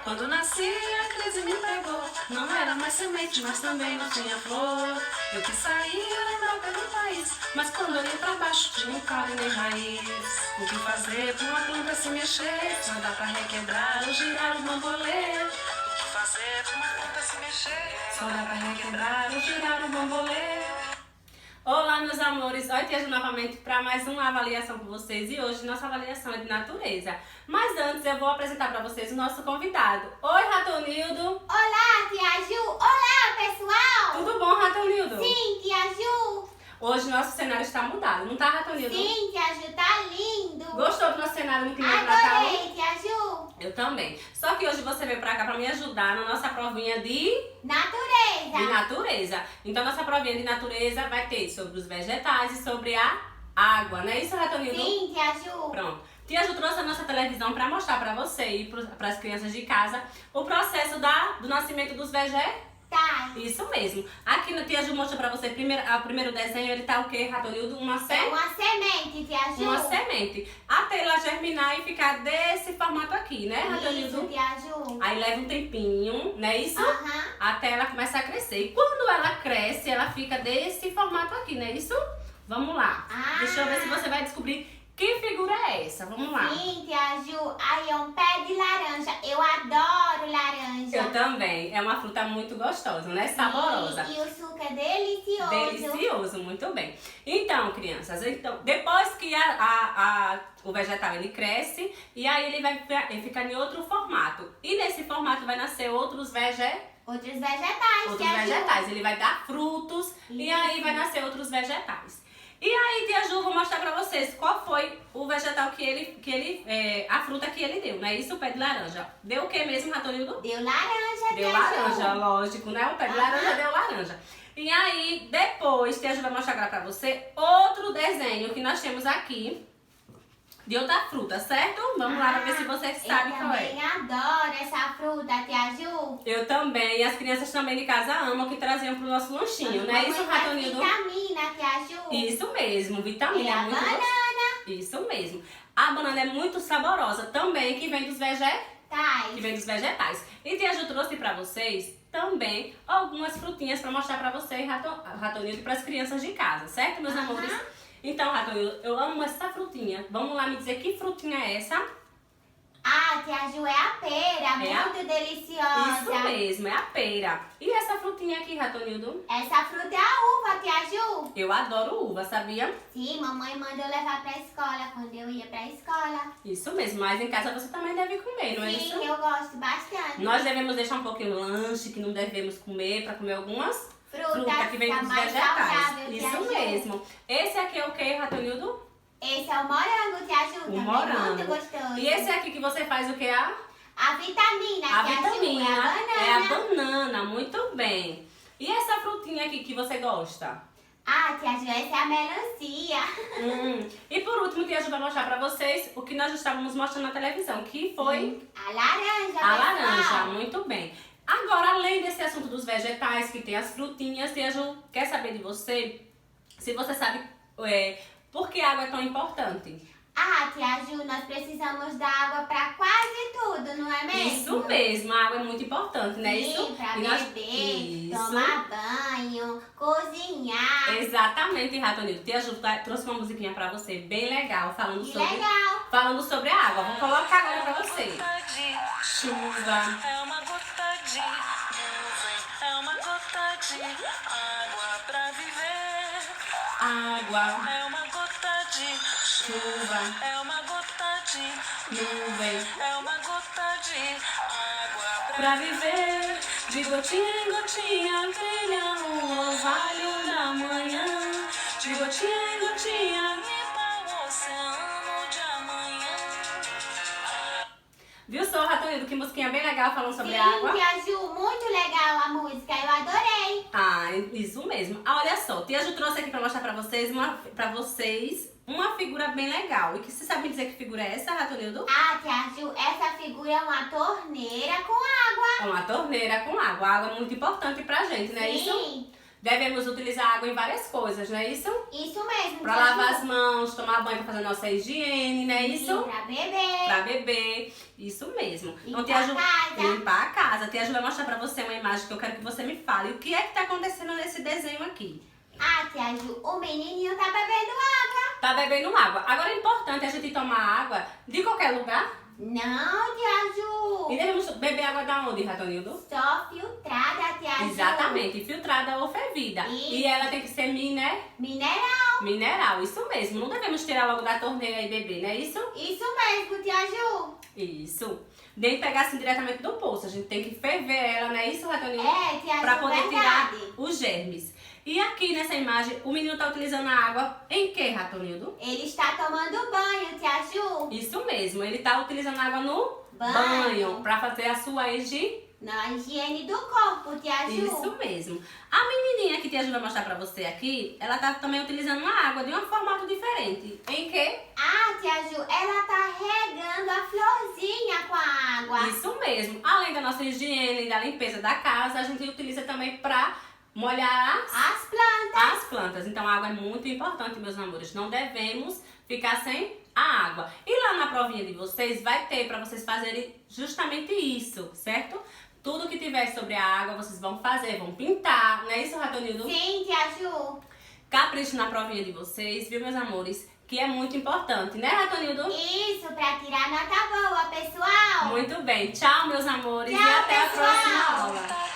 Quando nasci, a crise me pegou. Não era mais semente, mas também não tinha flor. Eu quis sair, andar pelo país, mas quando olhei pra baixo, tinha um caule nem raiz. O que fazer pra uma planta se mexer? Só dá pra requebrar ou girar o bambolê. O que fazer pra uma planta se mexer? Só dá pra requebrar ou girar o bambolê. Olá, meus amores! Oi, Tia Ju novamente para mais uma avaliação com vocês e hoje nossa avaliação é de natureza. Mas antes eu vou apresentar para vocês o nosso convidado. Oi, Ratonildo! Olá, Tia Ju! Olá, pessoal! Tudo bom, Ratonildo? Sim, Tia Ju! Hoje nosso cenário está mudado, não tá, Ratonildo? Sim, Tia Ju, tá lindo! Gostou do nosso cenário no clima de Natal? Adorei, Tia Ju! Eu também. Só que hoje você veio pra cá pra me ajudar na nossa provinha de Natureza! natureza. Então nossa provinha de natureza vai ter sobre os vegetais e sobre a água, não é isso, Ratonildo? Sim, Tia Ju! Pronto. Tia Ju trouxe a nossa televisão para mostrar para você e para as crianças de casa o processo do nascimento dos vegetais. Tá. Isso mesmo. Aqui na Tia Ju mostra para você o primeiro desenho, ele tá o quê, Ratonildo? Uma semente, Tia Ju! Uma semente. Até ela germinar e ficar desse formato aqui, né, Ratonildo? Isso, Tia Ju! Aí leva um tempinho, não é isso? Aham. Até ela começar a crescer. E quando ela cresce, ela fica desse formato aqui, não é isso? Vamos lá. Ah. Deixa eu ver se você vai descobrir que figura é essa. Vamos lá. Sim, Tia Ju! Aí é um pé de laranja. Eu adoro laranja! Eu também. É uma fruta muito gostosa, né? Saborosa. E o suco é delicioso! Delicioso, muito bem. Então, crianças, depois que o vegetal ele cresce, e aí ele vai ficar em outro formato. E nesse formato vai nascer outros vegetais. Outros vegetais, Tia Ju! vegetais. Ele vai dar frutos e aí vai nascer outros vegetais. E aí, Tia Ju, vou mostrar pra vocês qual foi o vegetal a fruta que ele deu, né? Isso, o pé de laranja. Deu o que mesmo, Ratonildo? Deu laranja, Deu Tia laranja, Ju! lógico, né? O pé de laranja deu laranja. E aí, depois, Tia Ju vai mostrar pra você outro desenho que nós temos aqui de outra fruta, certo? Vamos lá pra ver se vocês sabem qual é. Eu também adoro essa fruta, Tia Ju! Eu também, e as crianças também de casa amam que traziam pro nosso lanchinho, não é isso, Ratonildo? Vitamina, Tia Ju! Isso mesmo, vitamina. E a muito banana. Isso mesmo. A banana é muito saborosa também, que vem dos vegetais. E Tia Ju trouxe pra vocês também algumas frutinhas pra mostrar pra você, Ratonildo, e pras crianças de casa, certo, meus amores? Então, Ratonildo, eu amo essa frutinha. Vamos lá me dizer que frutinha é essa? Ah, Tia Ju, é a pera, muito deliciosa. Isso mesmo, é a pera. E essa frutinha aqui, Ratonildo? Essa fruta é a uva, Tia Ju! Eu adoro uva, sabia? Sim, mamãe manda eu levar pra escola quando eu ia pra escola. Isso mesmo, mas em casa você também deve comer, não é isso? Sim, eu gosto bastante. Nós devemos deixar um pouquinho no lanche, que não devemos comer, para comer algumas frutas que vem tá dos mais vegetais. saudável, Tia Isso Ju. mesmo. Esse aqui é o que, Ratonildo? Esse é o morango, Tia Ju, O também morango. muito gostoso. E esse aqui que você faz o que? A vitamina, A Tia vitamina. Ju, é a banana. É a banana, muito bem. E essa frutinha aqui que você gosta? Ah, Tia Ju, essa é a melancia. E por último, Tia Ju vai mostrar pra vocês o que nós estávamos mostrando na televisão, que foi A laranja, a pessoal. laranja. Muito bem. Agora, além desse assunto dos vegetais, que tem as frutinhas, Tia Ju quer saber de você, se você sabe por que a água é tão importante. Ah, Tia Ju, nós precisamos da água pra quase tudo, não é mesmo? Isso mesmo, a água é muito importante, né? Sim, Isso? pra E nós- beber, Isso. tomar banho, cozinhar. Exatamente, Ratonildo. Tia Ju trouxe uma musiquinha pra você, bem legal, falando Que sobre, legal. falando sobre a água. Vou colocar agora pra você. Gota de Chuva, é uma gota de nuvem, é uma gota de água pra viver. água, É uma gota de chuva, é uma gota de nuvem. é uma gota de água Pra viver, de gotinha em gotinha, brilha um orvalho da manhã. De gotinha em gotinha. limpa o oceano de amanhã. Viu só, Ratonildo, que musiquinha bem legal falando sobre Sim, a água? Tia Ju, muito legal a música, eu adorei. Ah, isso mesmo. Ah, olha só, Tia Ju trouxe aqui pra mostrar pra vocês uma figura bem legal. E que você sabe me dizer que figura é essa, Ratonildo? Ah, Tia Ju, essa figura é uma torneira com água. É uma torneira com água. A água é muito importante pra gente, não é isso? Sim. devemos utilizar água em várias coisas, não é isso? Isso mesmo, Pra tia lavar Ju. as mãos, tomar banho, pra fazer a nossa higiene, não é isso? Pra beber. Pra beber, isso mesmo. Então, Limpar a casa. limpar a casa. A Tia Ju vai mostrar pra você uma imagem que eu quero que você me fale. O que é que tá acontecendo nesse desenho aqui? Ah, tia Ju, o menininho tá bebendo água. Tá bebendo água. Agora é importante a gente tomar água de qualquer lugar. Não, tia Ju. E devemos beber água da onde, Ratonildo? Só filtrada, tia Ju. Exatamente, filtrada ou fervida. Isso. E ela tem que ser Mineral. mineral, isso mesmo. Não devemos tirar logo da torneira e beber, não é isso? Isso mesmo, tia Ju. Isso. Nem pegar assim diretamente do poço. A gente tem que ferver ela, não é isso, Ratonildo? É, tia Ju, Pra poder tirar verdade. os germes. E aqui nessa imagem, o menino tá utilizando a água em que, Ratonildo? Ele está tomando banho, tia Ju. Isso mesmo, ele tá utilizando a água no Banho. pra fazer a sua higiene. Na higiene do corpo, tia Ju. Isso mesmo. A menininha que Tia Ju vai mostrar pra você aqui, ela tá também utilizando a água de um formato diferente. Em que? Ah, tia Ju, ela tá regando a florzinha com a água. Isso mesmo. Além da nossa higiene e da limpeza da casa, a gente utiliza também pra molhar As plantas. as plantas. Então a água é muito importante, meus amores. Não devemos ficar sem a água. E lá na provinha de vocês vai ter pra vocês fazerem justamente isso, certo? Tudo que tiver sobre a água vocês vão fazer, vão pintar. Não é isso, Ratonildo? Sim, tia Ju. Capricho na provinha de vocês, viu, meus amores? Que é muito importante, né, Ratonildo? Isso, pra tirar nota boa, pessoal. Muito bem. Tchau, meus amores. Tchau, e até a pessoal. próxima aula.